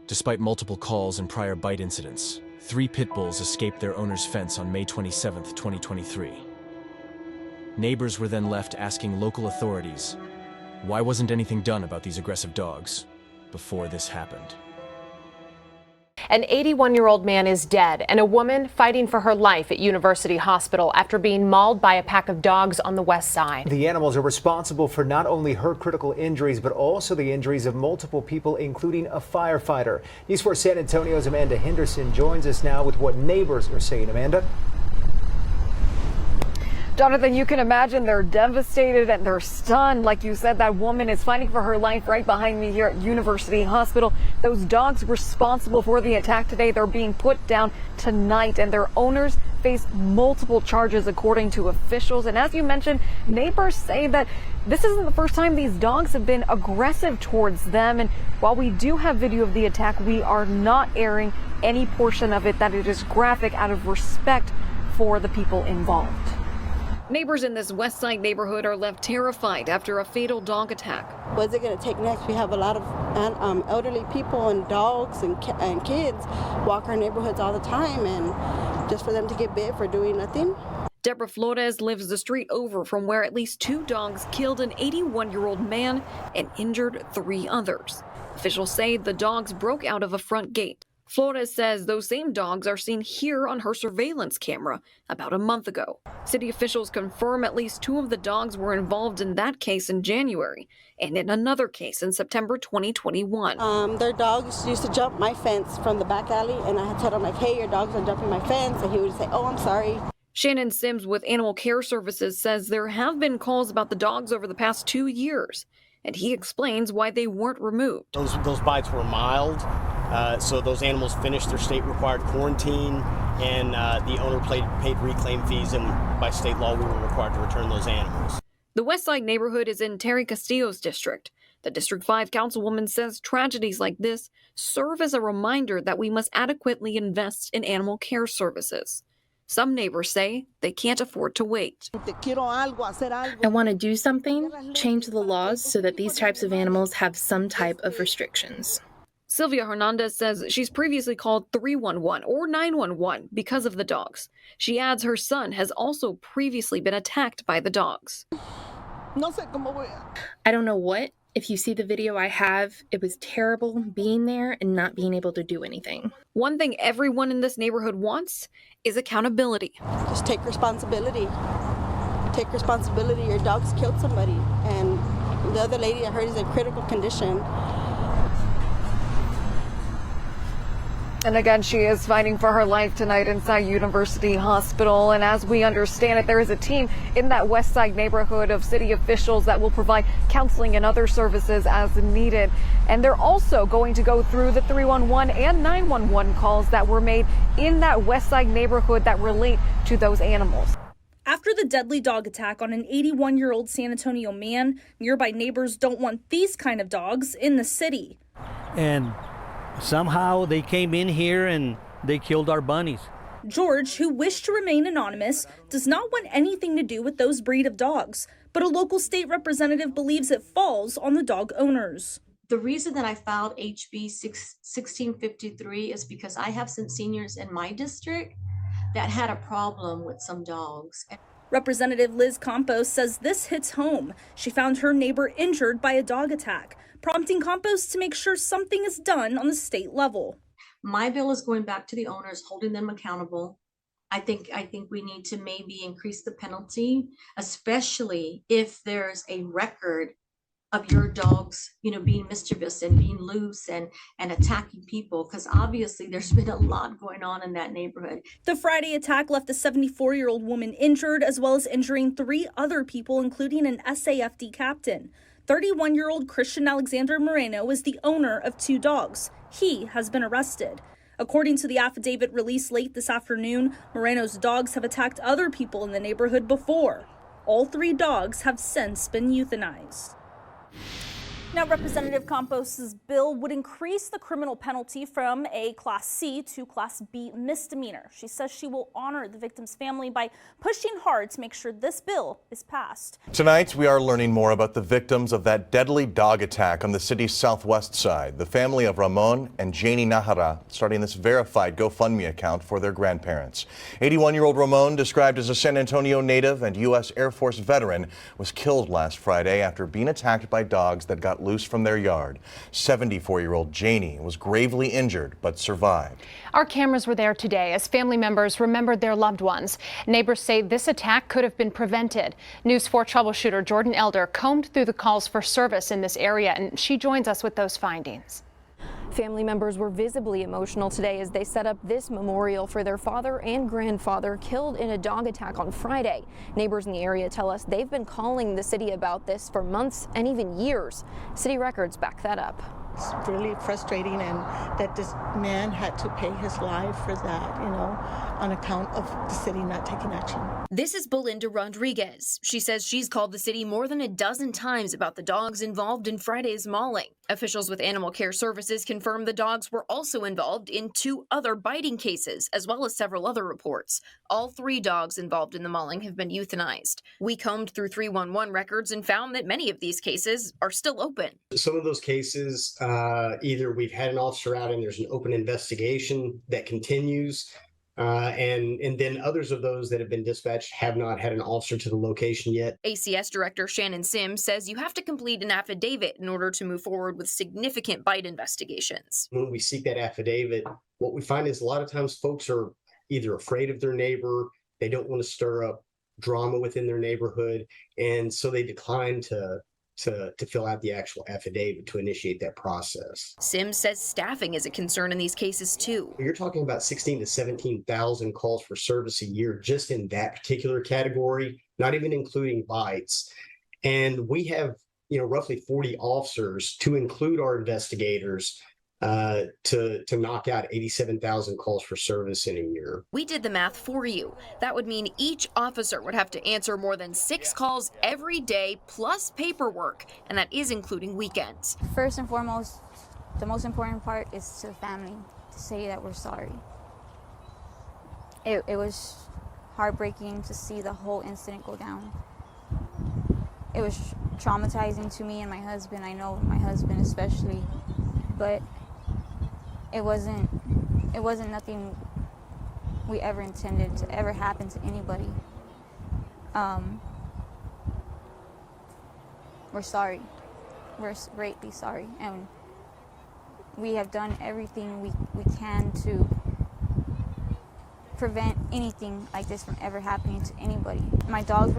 Despite multiple calls and prior bite incidents, 3 pit bulls escaped their owner's fence on May 27, 2023. Neighbors were then left asking local authorities, why wasn't anything done about these aggressive dogs before this happened? An 81-year-old man is dead and a woman fighting for her life at University Hospital after being mauled by a pack of dogs on the west side. The animals are responsible for not only her critical injuries, but also the injuries of multiple people, including a firefighter. News 4 San Antonio's Amanda Henderson joins us now with what neighbors are saying. Amanda? Jonathan, you can imagine they're devastated and they're stunned. Like you said, that woman is fighting for her life right behind me here at University Hospital. Those dogs responsible for the attack today, they're being put down tonight, and their owners face multiple charges according to officials. And as you mentioned, neighbors say that this isn't the first time these dogs have been aggressive towards them. And while we do have video of the attack, we are not airing any portion of it, that it is graphic out of respect for the people involved. Neighbors in this West Side neighborhood are left terrified after a fatal dog attack. What's it going to take next? We have a lot of elderly people and dogs and kids walk our neighborhoods all the time, and just for them to get bit for doing nothing. Deborah Flores lives the street over from where at least 2 dogs killed an 81-year-old man and injured 3 others. Officials say the dogs broke out of a front gate. Flores says those same dogs are seen here on her surveillance camera about a month ago. City officials confirm at least 2 of the dogs were involved in that case in January and in another case in September 2021. Their dogs used to jump my fence from the back alley, and I had told them, like, hey, your dogs are jumping my fence, and he would say, oh, I'm sorry. Shannon Sims with Animal Care Services says there have been calls about the dogs over the past 2 years, and he explains why they weren't removed. Those bites were mild. So those animals finished their state-required quarantine, and the owner paid reclaim fees, and by state law, we were required to return those animals. The West Side neighborhood is in Terry Castillo's district. The District 5 councilwoman says tragedies like this serve as a reminder that we must adequately invest in animal care services. Some neighbors say they can't afford to wait. I want to do something, change the laws so that these types of animals have some type of restrictions. Sylvia Hernandez says she's previously called 311 or 911 because of the dogs. She adds her son has also previously been attacked by the dogs. I don't know what. If you see the video I have, it was terrible being there and not being able to do anything. One thing everyone in this neighborhood wants is accountability. Just take responsibility. Take responsibility. Your dog's killed somebody, and the other lady I heard is in critical condition. And again, she is fighting for her life tonight inside University Hospital. And as we understand it, there is a team in that West Side neighborhood of city officials that will provide counseling and other services as needed. And they're also going to go through the 311 and 911 calls that were made in that West Side neighborhood that relate to those animals. After the deadly dog attack on an 81-year-old San Antonio man, nearby neighbors don't want these kind of dogs in the city. And somehow they came in here and they killed our bunnies. George, who wished to remain anonymous, does not want anything to do with those breed of dogs, but a local state representative believes it falls on the dog owners. The reason that I filed HB 1653 is because I have some seniors in my district that had a problem with some dogs. Representative Liz Campos says this hits home. She found her neighbor injured by a dog attack, prompting Campos to make sure something is done on the state level. My bill is going back to the owners, holding them accountable. I think we need to maybe increase the penalty, especially if there's a record of your dogs, being mischievous and being loose and attacking people, because obviously there's been a lot going on in that neighborhood. The Friday attack left a 74-year-old woman injured, as well as injuring 3 other people, including an SAFD captain. 31-year-old Christian Alexander Moreno is the owner of 2 dogs. He has been arrested. According to the affidavit released late this afternoon, Moreno's dogs have attacked other people in the neighborhood before. All 3 dogs have since been euthanized. Now, Representative Campos' bill would increase the criminal penalty from a Class C to Class B misdemeanor. She says she will honor the victim's family by pushing hard to make sure this bill is passed. Tonight, we are learning more about the victims of that deadly dog attack on the city's southwest side. The family of Ramon and Janie Najera starting this verified GoFundMe account for their grandparents. 81-year-old Ramon, described as a San Antonio native and U.S. Air Force veteran, was killed last Friday after being attacked by dogs that got loose from their yard. 74-year-old Janie was gravely injured but survived. Our cameras were there today as family members remembered their loved ones. Neighbors say this attack could have been prevented. News 4 troubleshooter Jordan Elder combed through the calls for service in this area, and she joins us with those findings. Family members were visibly emotional today as they set up this memorial for their father and grandfather killed in a dog attack on Friday. Neighbors in the area tell us they've been calling the city about this for months and even years. City records back that up. It's really frustrating, and that this man had to pay his life for that, on account of the city not taking action. This is Belinda Rodriguez. She says she's called the city more than a dozen times about the dogs involved in Friday's mauling. Officials with Animal Care Services confirmed the dogs were also involved in 2 other biting cases, as well as several other reports. All 3 dogs involved in the mauling have been euthanized. We combed through 311 records and found that many of these cases are still open. Some of those cases, either we've had an officer out and there's an open investigation that continues, and then others of those that have been dispatched have not had an officer to the location yet. ACS Director Shannon Sims says you have to complete an affidavit in order to move forward with significant bite investigations. When we seek that affidavit, what we find is a lot of times folks are either afraid of their neighbor, they don't want to stir up drama within their neighborhood, and so they decline to fill out the actual affidavit to initiate that process. Sims says staffing is a concern in these cases too. You're talking about 16 to 17,000 calls for service a year just in that particular category, not even including bites. And we have, roughly 40 officers to include our investigators to knock out 87,000 calls for service in a year. We did the math for you. That would mean each officer would have to answer more than 6 calls every day plus paperwork, and that is including weekends. First and foremost, the most important part is to the family, to say that we're sorry. It was heartbreaking to see the whole incident go down. It was traumatizing to me and my husband. I know my husband especially, but it wasn't nothing we ever intended to ever happen to anybody. We're sorry. We're greatly sorry, and we have done everything we can to prevent anything like this from ever happening to anybody. My dogs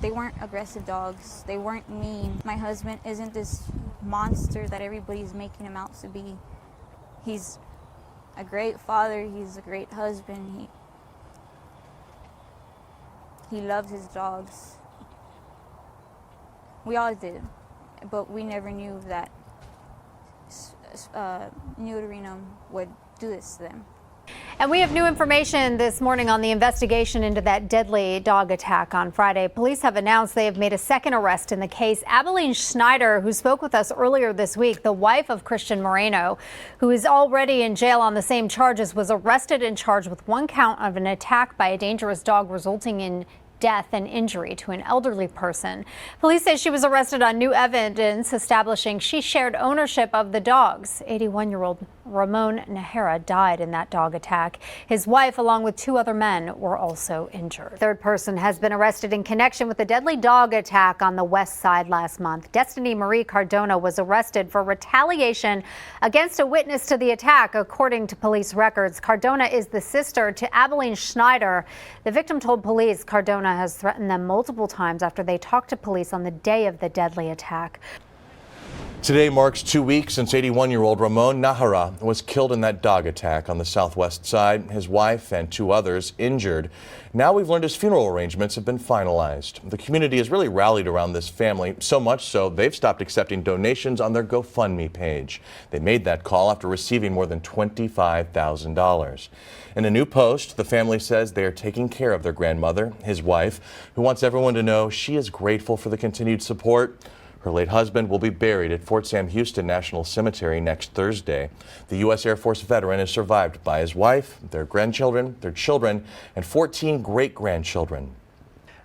they weren't aggressive dogs. They weren't mean. My husband isn't this monster that everybody's making him out to be. He's a great father. He's a great husband. He loves his dogs. We all did, but we never knew that neutering them would do this to them. And we have new information this morning on the investigation into that deadly dog attack on Friday. Police have announced they have made a second arrest in the case. Abilene Schneider, who spoke with us earlier this week, the wife of Christian Moreno, who is already in jail on the same charges, was arrested and charged with 1 count of an attack by a dangerous dog resulting in death and injury to an elderly person. Police say she was arrested on new evidence establishing she shared ownership of the dogs. 81-year-old Ramon Najera died in that dog attack. His wife, along with 2 other men, were also injured. Third person has been arrested in connection with the deadly dog attack on the west side last month. Destiny Marie Cardona was arrested for retaliation against a witness to the attack, according to police records. Cardona is the sister to Abilene Schneider. The victim told police Cardona has threatened them multiple times after they talked to police on the day of the deadly attack. Today marks 2 weeks since 81-year-old Ramon Najera was killed in that dog attack on the southwest side. His wife and 2 others injured. Now we've learned his funeral arrangements have been finalized. The community has really rallied around this family, so much so they've stopped accepting donations on their GoFundMe page. They made that call after receiving more than $25,000. In a new post, the family says they are taking care of their grandmother, his wife, who wants everyone to know she is grateful for the continued support. Her late husband will be buried at Fort Sam Houston National Cemetery next Thursday. The U.S. Air Force veteran is survived by his wife, their grandchildren, their children, and 14 great-grandchildren.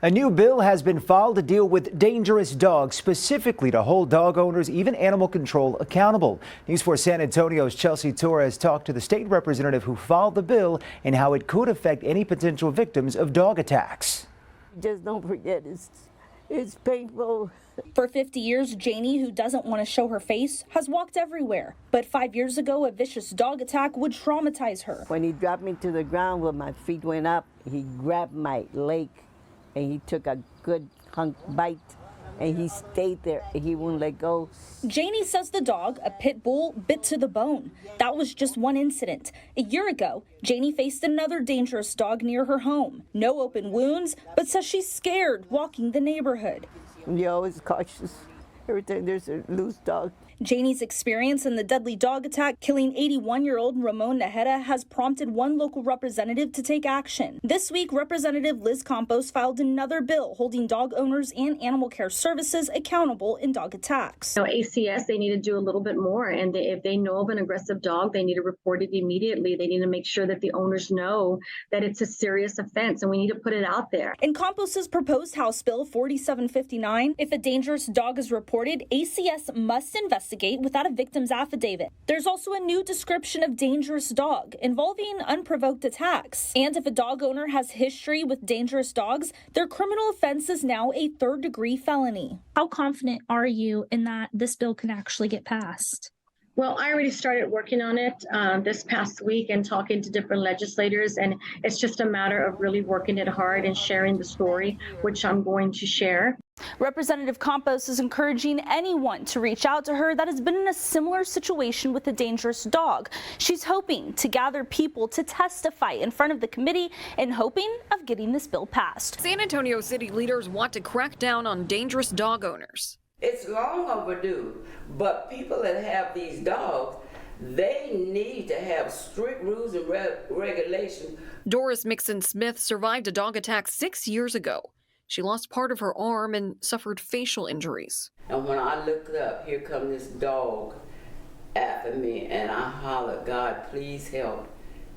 A new bill has been filed to deal with dangerous dogs, specifically to hold dog owners, even animal control, accountable. News 4 San Antonio's Chelsea Torres talked to the state representative who filed the bill and how it could affect any potential victims of dog attacks. Just don't forget, it's painful. For 50 years, Janie, who doesn't want to show her face, has walked everywhere. But 5 years ago, a vicious dog attack would traumatize her. When he dropped me to the ground where my feet went up, he grabbed my leg and he took a good hunk bite and he stayed there. He wouldn't let go. Janie says the dog, a pit bull, bit to the bone. That was just one incident. A year ago, Janie faced another dangerous dog near her home. No open wounds, but says she's scared walking the neighborhood. You're always cautious every time there's a loose dog. Janie's experience in the deadly dog attack killing 81-year-old Ramon Najera has prompted one local representative to take action. This week, Representative Liz Campos filed another bill holding dog owners and animal care services accountable in dog attacks. ACS, they need to do a little bit more, and if they know of an aggressive dog, they need to report it immediately. They need to make sure that the owners know that it's a serious offense, and we need to put it out there. In Campos's proposed House Bill 4759, if a dangerous dog is reported, ACS must investigate without a victim's affidavit. There's also a new description of dangerous dog involving unprovoked attacks. And if a dog owner has history with dangerous dogs, their criminal offense is now a third-degree felony. How confident are you in that this bill can actually get passed? Well, I already started working on it this past week and talking to different legislators, and it's just a matter of really working it hard and sharing the story, which I'm going to share. Representative Campos is encouraging anyone to reach out to her that has been in a similar situation with a dangerous dog. She's hoping to gather people to testify in front of the committee and hoping of getting this bill passed. San Antonio city leaders want to crack down on dangerous dog owners. It's long overdue, but people that have these dogs, they need to have strict rules and regulations. Doris Mixon-Smith survived a dog attack 6 years ago. She lost part of her arm and suffered facial injuries. And when I looked up, here come this dog after me, and I hollered, "God, please help."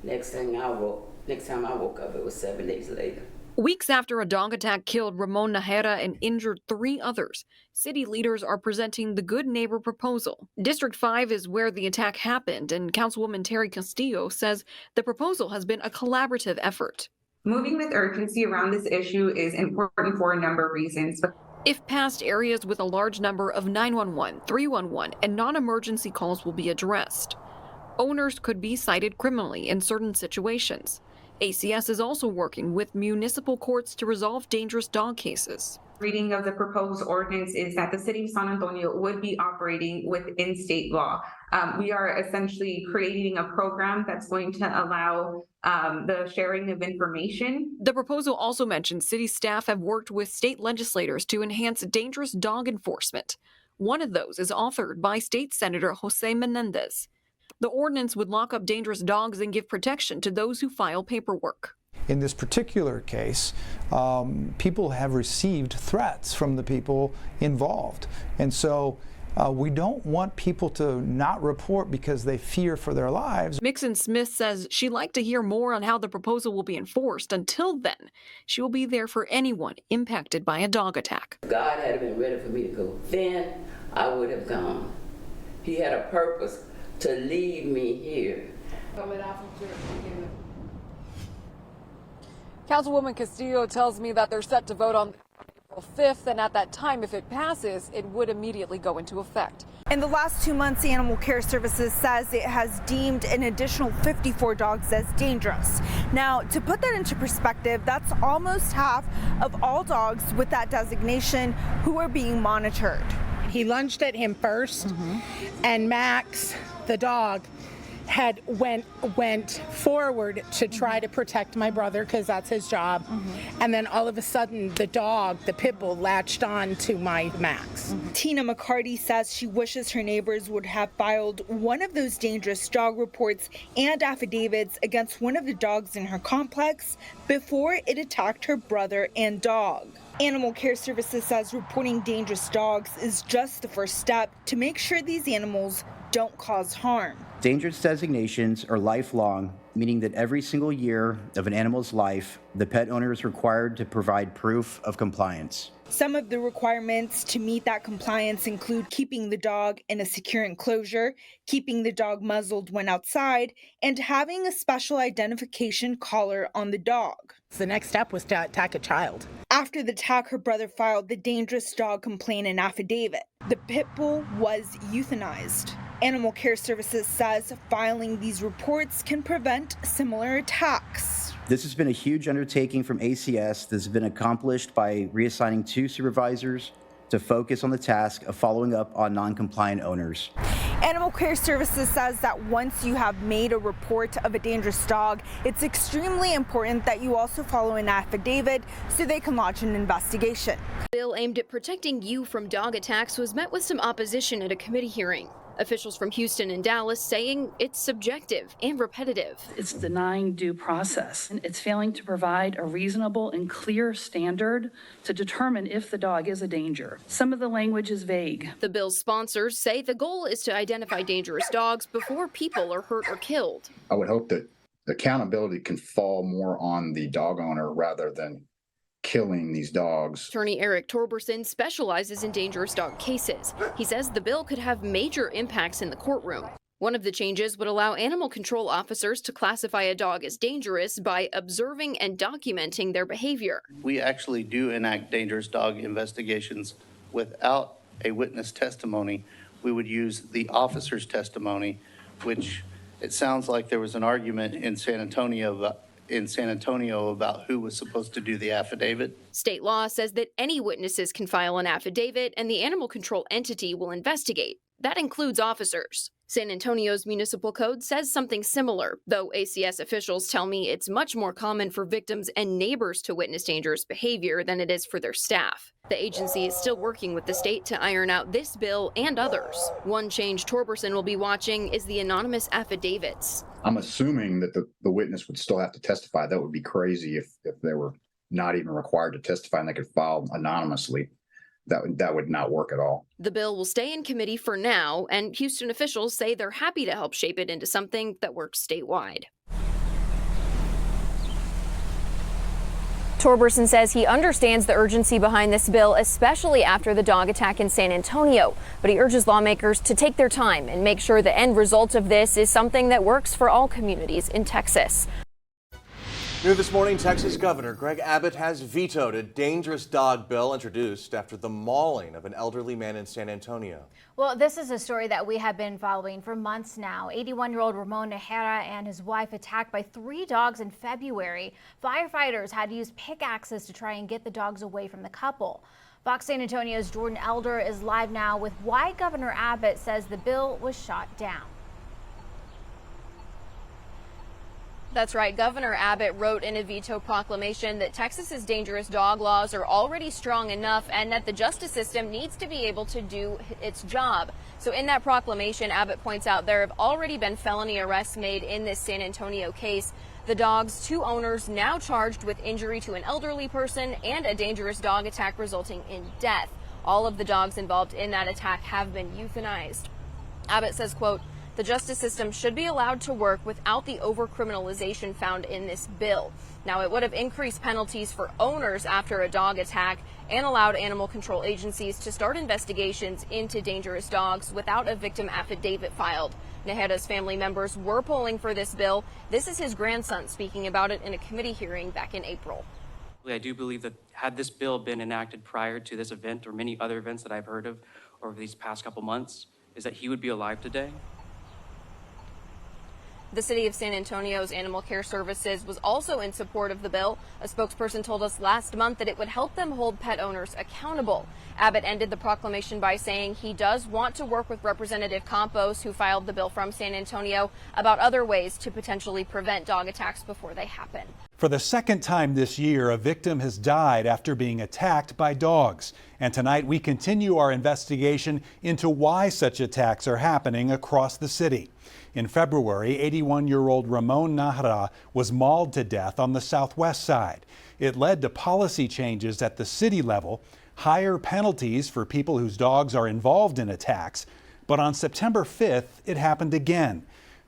Next time I woke up, it was 7 days later. Weeks after a dog attack killed Ramon Najera and injured 3 others, city leaders are presenting the Good Neighbor proposal. District 5 is where the attack happened, and Councilwoman Terry Castillo says the proposal has been a collaborative effort. Moving with urgency around this issue is important for a number of reasons. If passed, areas with a large number of 911, 311, and non-emergency calls will be addressed. Owners could be cited criminally in certain situations. ACS is also working with municipal courts to resolve dangerous dog cases. Reading of the proposed ordinance is that the city of San Antonio would be operating within state law. We are essentially creating a program that's going to allow the sharing of information. The proposal also mentions city staff have worked with state legislators to enhance dangerous dog enforcement. One of those is authored by State Senator Jose Menendez. The ordinance would lock up dangerous dogs and give protection to those who file paperwork. In this particular case, people have received threats from the people involved. And so we don't want people to not report because they fear for their lives. Mixon-Smith says she'd like to hear more on how the proposal will be enforced. Until then, she will be there for anyone impacted by a dog attack. If God had been ready for me to go, then I would have gone. He had a purpose to leave me here. Councilwoman Castillo tells me that they're set to vote on April 5th, and at that time, if it passes, it would immediately go into effect. In the last 2 months, Animal Care Services says it has deemed an additional 54 dogs as dangerous. Now, to put that into perspective, that's almost half of all dogs with that designation who are being monitored. He lunged at him first, and Max, the dog, went forward to try to protect my brother because that's his job. And then all of a sudden the dog, the pit bull, latched on to my Max. Tina McCarty says she wishes her neighbors would have filed one of those dangerous dog reports and affidavits against one of the dogs in her complex before it attacked her brother and dog. Animal Care Services says reporting dangerous dogs is just the first step to make sure these animals don't cause harm. Dangerous designations are lifelong, meaning that every single year of an animal's life, the pet owner is required to provide proof of compliance. Some of the requirements to meet that compliance include keeping the dog in a secure enclosure, keeping the dog muzzled when outside, and having a special identification collar on the dog. The next step was to attack a child. After the attack, her brother filed the dangerous dog complaint and affidavit. The pit bull was euthanized. Animal Care Services says filing these reports can prevent similar attacks. This has been a huge undertaking from ACS that's been accomplished by reassigning 2 supervisors to focus on the task of following up on non-compliant owners. Animal Care Services says that once you have made a report of a dangerous dog, it's extremely important that you also follow an affidavit so they can launch an investigation. The bill aimed at protecting you from dog attacks was met with some opposition at a committee hearing. Officials from Houston and Dallas saying it's subjective and repetitive. It's denying due process, and it's failing to provide a reasonable and clear standard to determine if the dog is a danger. Some of the language is vague. The bill's sponsors say the goal is to identify dangerous dogs before people are hurt or killed. I would hope that accountability can fall more on the dog owner rather than killing these dogs. Attorney Eric Torberson specializes in dangerous dog cases. He says the bill could have major impacts in the courtroom. One of the changes would allow animal control officers to classify a dog as dangerous by observing and documenting their behavior. We actually do enact dangerous dog investigations without a witness testimony. We would use the officer's testimony, which it sounds like there was an argument in San Antonio about who was supposed to do the affidavit. State law says that any witnesses can file an affidavit and the animal control entity will investigate. That includes officers. San Antonio's municipal code says something similar, though ACS officials tell me it's much more common for victims and neighbors to witness dangerous behavior than it is for their staff. The agency is still working with the state to iron out this bill and others. One change Torberson will be watching is the anonymous affidavits. I'm assuming that the witness would still have to testify. That would be crazy if they were not even required to testify and they could file anonymously. That would not work at all. The bill will stay in committee for now, and Houston officials say they're happy to help shape it into something that works statewide. Torberson says he understands the urgency behind this bill, especially after the dog attack in San Antonio, but he urges lawmakers to take their time and make sure the end result of this is something that works for all communities in Texas. New this morning, Texas Governor Greg Abbott has vetoed a dangerous dog bill introduced after the mauling of an elderly man in San Antonio. Well, this is a story that we have been following for months now. 81-year-old Ramon Najera and his wife attacked by 3 dogs in February. Firefighters had to use pickaxes to try and get the dogs away from the couple. Fox San Antonio's Jordan Elder is live now with why Governor Abbott says the bill was shot down. That's right. Governor Abbott wrote in a veto proclamation that Texas's dangerous dog laws are already strong enough and that the justice system needs to be able to do its job. So in that proclamation, Abbott points out there have already been felony arrests made in this San Antonio case. The dog's 2 owners now charged with injury to an elderly person and a dangerous dog attack resulting in death. All of the dogs involved in that attack have been euthanized. Abbott says, quote, "The justice system should be allowed to work without the overcriminalization found in this bill." Now, it would have increased penalties for owners after a dog attack and allowed animal control agencies to start investigations into dangerous dogs without a victim affidavit filed. Najera's family members were polling for this bill. This is his grandson speaking about it in a committee hearing back in April. I do believe that had this bill been enacted prior to this event or many other events that I've heard of over these past couple months, is that he would be alive today. The city of San Antonio's Animal Care Services was also in support of the bill. A spokesperson told us last month that it would help them hold pet owners accountable. Abbott ended the proclamation by saying he does want to work with Representative Campos, who filed the bill from San Antonio, about other ways to potentially prevent dog attacks before they happen. For the second time this year, a victim has died after being attacked by dogs. And tonight we continue our investigation into why such attacks are happening across the city. In February, 81-year-old Ramon Najera was mauled to death on the southwest side. It led to policy changes at the city level, higher penalties for people whose dogs are involved in attacks. But on September 5th, it happened again.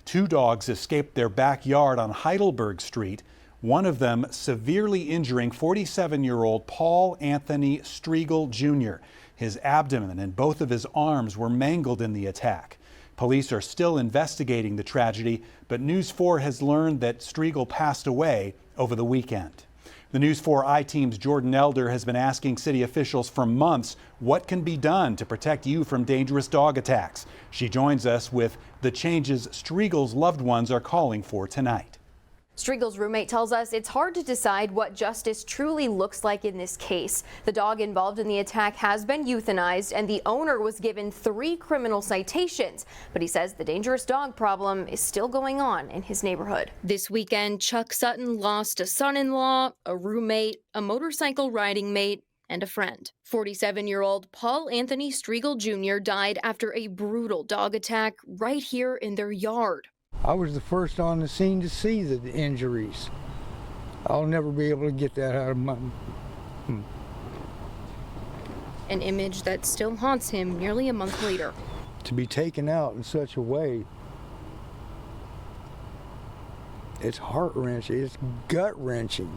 2 dogs escaped their backyard on Heidelberg Street, one of them severely injuring 47-year-old Paul Anthony Striegel Jr. His abdomen and both of his arms were mangled in the attack. Police are still investigating the tragedy, but News 4 has learned that Striegel passed away over the weekend. The News 4 I-Team's Jordan Elder has been asking city officials for months what can be done to protect you from dangerous dog attacks. She joins us with the changes Striegel's loved ones are calling for tonight. Striegel's roommate tells us it's hard to decide what justice truly looks like in this case. The dog involved in the attack has been euthanized and the owner was given 3 criminal citations. But he says the dangerous dog problem is still going on in his neighborhood. This weekend, Chuck Sutton lost a son-in-law, a roommate, a motorcycle riding mate, and a friend. 47-year-old Paul Anthony Striegel Jr. died after a brutal dog attack right here in their yard. I was the first on the scene to see the injuries. I'll never be able to get that out of my... An image that still haunts him nearly a month later. To be taken out in such a way, it's heart-wrenching, it's gut-wrenching.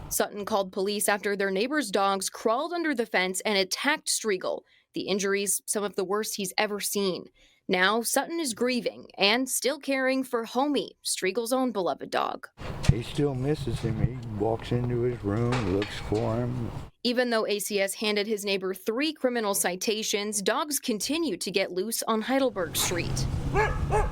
Sutton called police after their neighbor's dogs crawled under the fence and attacked Striegel. The injuries, some of the worst he's ever seen. Now, Sutton is grieving and still caring for Homie, Striegel's own beloved dog. He still misses him. He walks into his room, looks for him. Even though ACS handed his neighbor 3 criminal citations, dogs continue to get loose on Heidelberg Street. And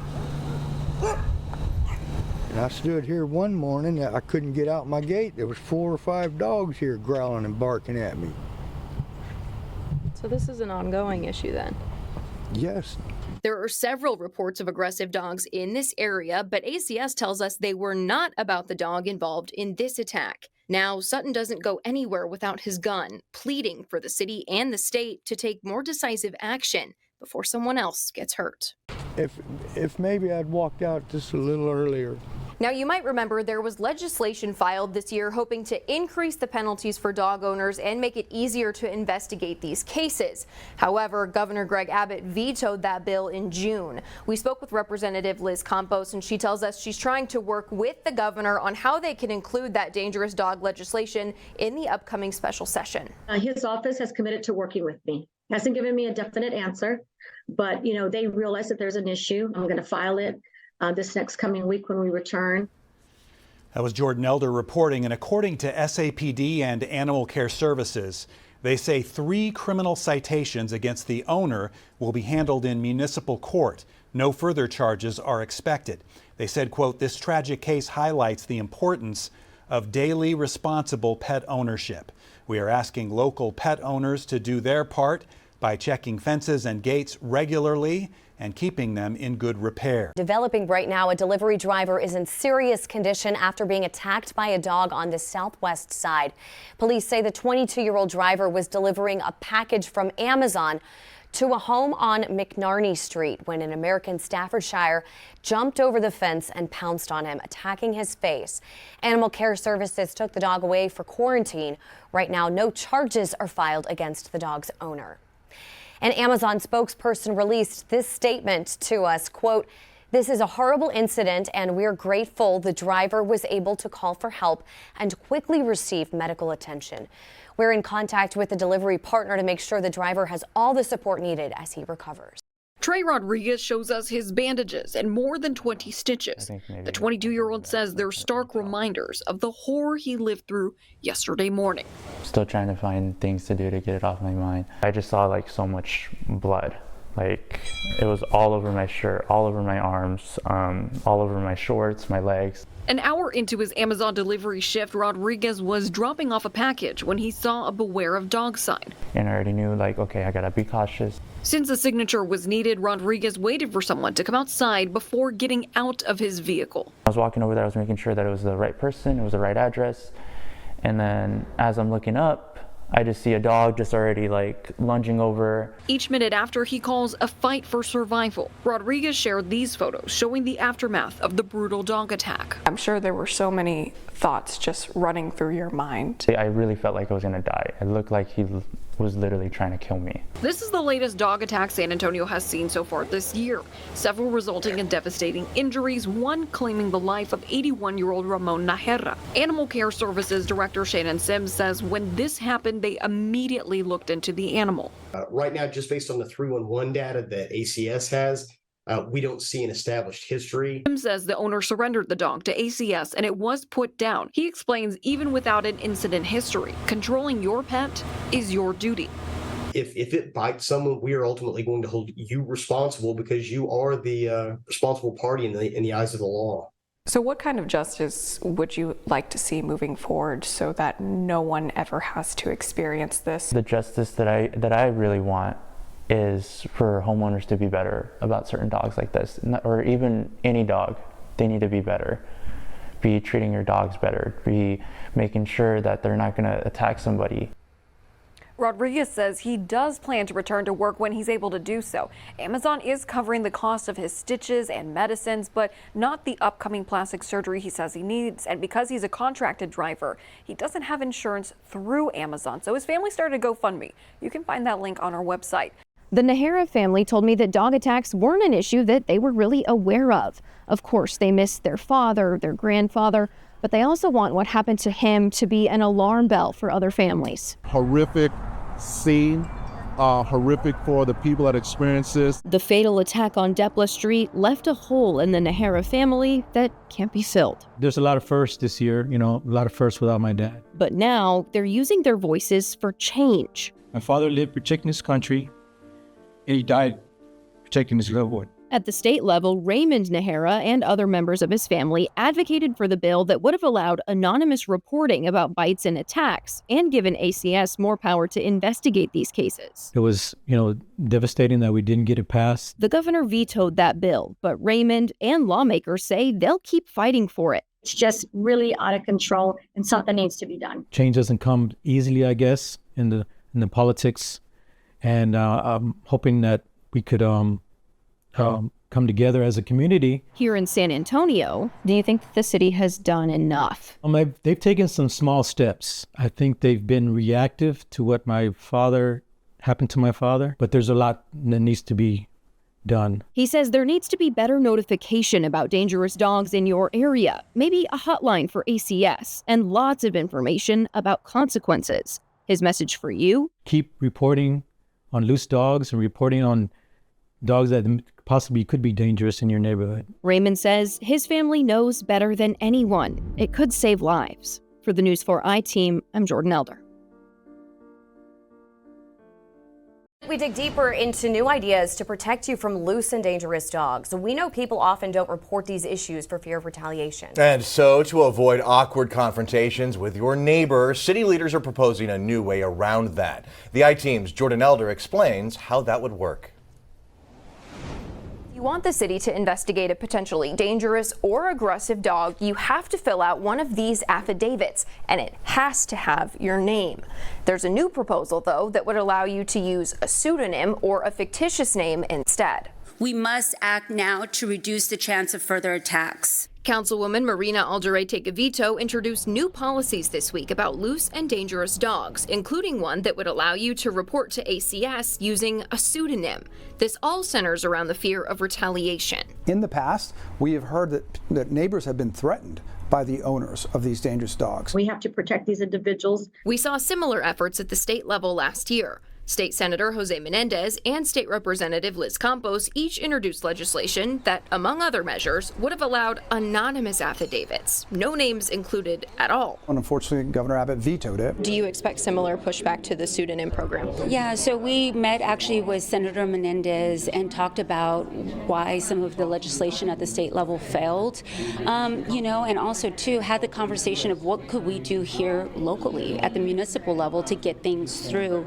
I stood here one morning, I couldn't get out my gate. There was 4 or 5 dogs here growling and barking at me. So this is an ongoing issue then? Yes. There are several reports of aggressive dogs in this area, but ACS tells us they were not about the dog involved in this attack. Now, Sutton doesn't go anywhere without his gun, pleading for the city and the state to take more decisive action before someone else gets hurt. If maybe I'd walked out just a little earlier. Now, you might remember there was legislation filed this year hoping to increase the penalties for dog owners and make it easier to investigate these cases. However, Governor Greg Abbott vetoed that bill in June. We spoke with Representative Liz Campos, and she tells us she's trying to work with the governor on how they can include that dangerous dog legislation in the upcoming special session. His office has committed to working with me. Hasn't given me a definite answer, but they realize that there's an issue. I'm going to file it this next coming week when we return. That was Jordan Elder reporting, and according to SAPD and Animal Care Services, they say 3 criminal citations against the owner will be handled in municipal court. No further charges are expected. They said, quote, "This tragic case highlights the importance of daily responsible pet ownership. We are asking local pet owners to do their part by checking fences and gates regularly and keeping them in good repair." Developing right now, a delivery driver is in serious condition after being attacked by a dog on the southwest side. Police say the 22-year-old driver was delivering a package from Amazon to a home on McNarney Street when an American Staffordshire jumped over the fence and pounced on him, attacking his face. Animal Care Services took the dog away for quarantine. Right now, no charges are filed against the dog's owner. An Amazon spokesperson released this statement to us, quote, "This is a horrible incident and we're grateful the driver was able to call for help and quickly receive medical attention. We're in contact with the delivery partner to make sure the driver has all the support needed as he recovers." Trey Rodriguez shows us his bandages and more than 20 stitches. The 22-year-old says they're stark reminders of the horror he lived through yesterday morning. Still trying to find things to do to get it off my mind. I just saw so much blood Like, it was all over my shirt, all over my arms, all over my shorts, my legs. An hour into his Amazon delivery shift, Rodriguez was dropping off a package when he saw a beware of dog sign. And I already knew, like, okay, I gotta be cautious. Since a signature was needed, Rodriguez waited for someone to come outside before getting out of his vehicle. I was walking over there, I was making sure that it was the right person, it was the right address. And then as I'm looking up, I just see a dog just already like lunging over. Each minute after, he calls a fight for survival. Rodriguez shared these photos showing the aftermath of the brutal dog attack. I'm sure there were so many thoughts just running through your mind. I really felt like I was gonna die. It looked like he was literally trying to kill me. This is the latest dog attack San Antonio has seen so far this year, several resulting in devastating injuries, one claiming the life of 81-year-old Ramon Najera. Animal Care Services Director Shannon Sims says when this happened, they immediately looked into the animal. Right now, just based on the 311 data that ACS has, we don't see an established history. Sims says the owner surrendered the dog to ACS and it was put down. He explains even without an incident history, controlling your pet is your duty. If it bites someone, we are ultimately going to hold you responsible because you are the responsible party in the eyes of the law. So what kind of justice would you like to see moving forward so that no one ever has to experience this? The justice that I really want is for homeowners to be better about certain dogs like this, or even any dog. They need to be better. Be treating your dogs better. Be making sure that they're not going to attack somebody. Rodriguez says he does plan to return to work when he's able to do so. Amazon is covering the cost of his stitches and medicines, but not the upcoming plastic surgery he says he needs. And because he's a contracted driver, he doesn't have insurance through Amazon. So his family started a GoFundMe. You can find that link on our website. The Najera family told me that dog attacks weren't an issue that they were really aware of. Of course, they miss their father, their grandfather, but they also want what happened to him to be an alarm bell for other families. Horrific scene, horrific for the people that experienced this. The fatal attack on Depla Street left a hole in the Najera family that can't be filled. There's a lot of firsts this year, a lot of firsts without my dad. But now they're using their voices for change. My father lived protecting his country, and he died protecting his loved one. At the state level, Ramon Najera and other members of his family advocated for the bill that would have allowed anonymous reporting about bites and attacks and given ACS more power to investigate these cases. It was, devastating that we didn't get it passed. The governor vetoed that bill, but Raymond and lawmakers say they'll keep fighting for it. It's just really out of control and something needs to be done. Change doesn't come easily, I guess, in the politics. And I'm hoping that we could come together as a community. Here in San Antonio, do you think that the city has done enough? They've taken some small steps. I think they've been reactive to what happened to my father, but there's a lot that needs to be done. He says there needs to be better notification about dangerous dogs in your area, maybe a hotline for ACS, and lots of information about consequences. His message for you? Keep reporting on loose dogs and reporting on dogs that possibly could be dangerous in your neighborhood. Raymond says his family knows better than anyone. It could save lives. For the News 4i team, I'm Jordan Elder. We dig deeper into new ideas to protect you from loose and dangerous dogs. We know people often don't report these issues for fear of retaliation. And so, to avoid awkward confrontations with your neighbor, city leaders are proposing a new way around that. The I-Team's Jordan Elder explains how that would work. If you want the city to investigate a potentially dangerous or aggressive dog, you have to fill out one of these affidavits, and it has to have your name. There's a new proposal, though, that would allow you to use a pseudonym or a fictitious name instead. We must act now to reduce the chance of further attacks. Councilwoman Marina Alderete-Gavito introduced new policies this week about loose and dangerous dogs, including one that would allow you to report to ACS using a pseudonym. This all centers around the fear of retaliation. In the past, we have heard that neighbors have been threatened by the owners of these dangerous dogs. We have to protect these individuals. We saw similar efforts at the state level last year. State Senator Jose Menendez and State Representative Liz Campos each introduced legislation that, among other measures, would have allowed anonymous affidavits, no names included at all. And unfortunately, Governor Abbott vetoed it. Do you expect similar pushback to the pseudonym program? Yeah, so we met actually with Senator Menendez and talked about why some of the legislation at the state level failed, and also too had the conversation of what could we do here locally at the municipal level to get things through.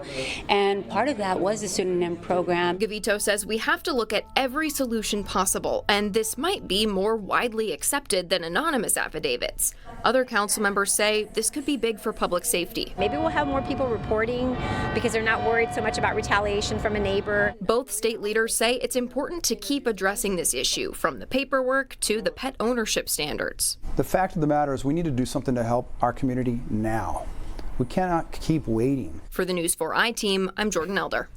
And part of that was the pseudonym program. Gavito says we have to look at every solution possible, and this might be more widely accepted than anonymous affidavits. Other council members say this could be big for public safety. Maybe we'll have more people reporting because they're not worried so much about retaliation from a neighbor. Both state leaders say it's important to keep addressing this issue, from the paperwork to the pet ownership standards. The fact of the matter is we need to do something to help our community now. We cannot keep waiting. For the News 4i team, I'm Jordan Elder.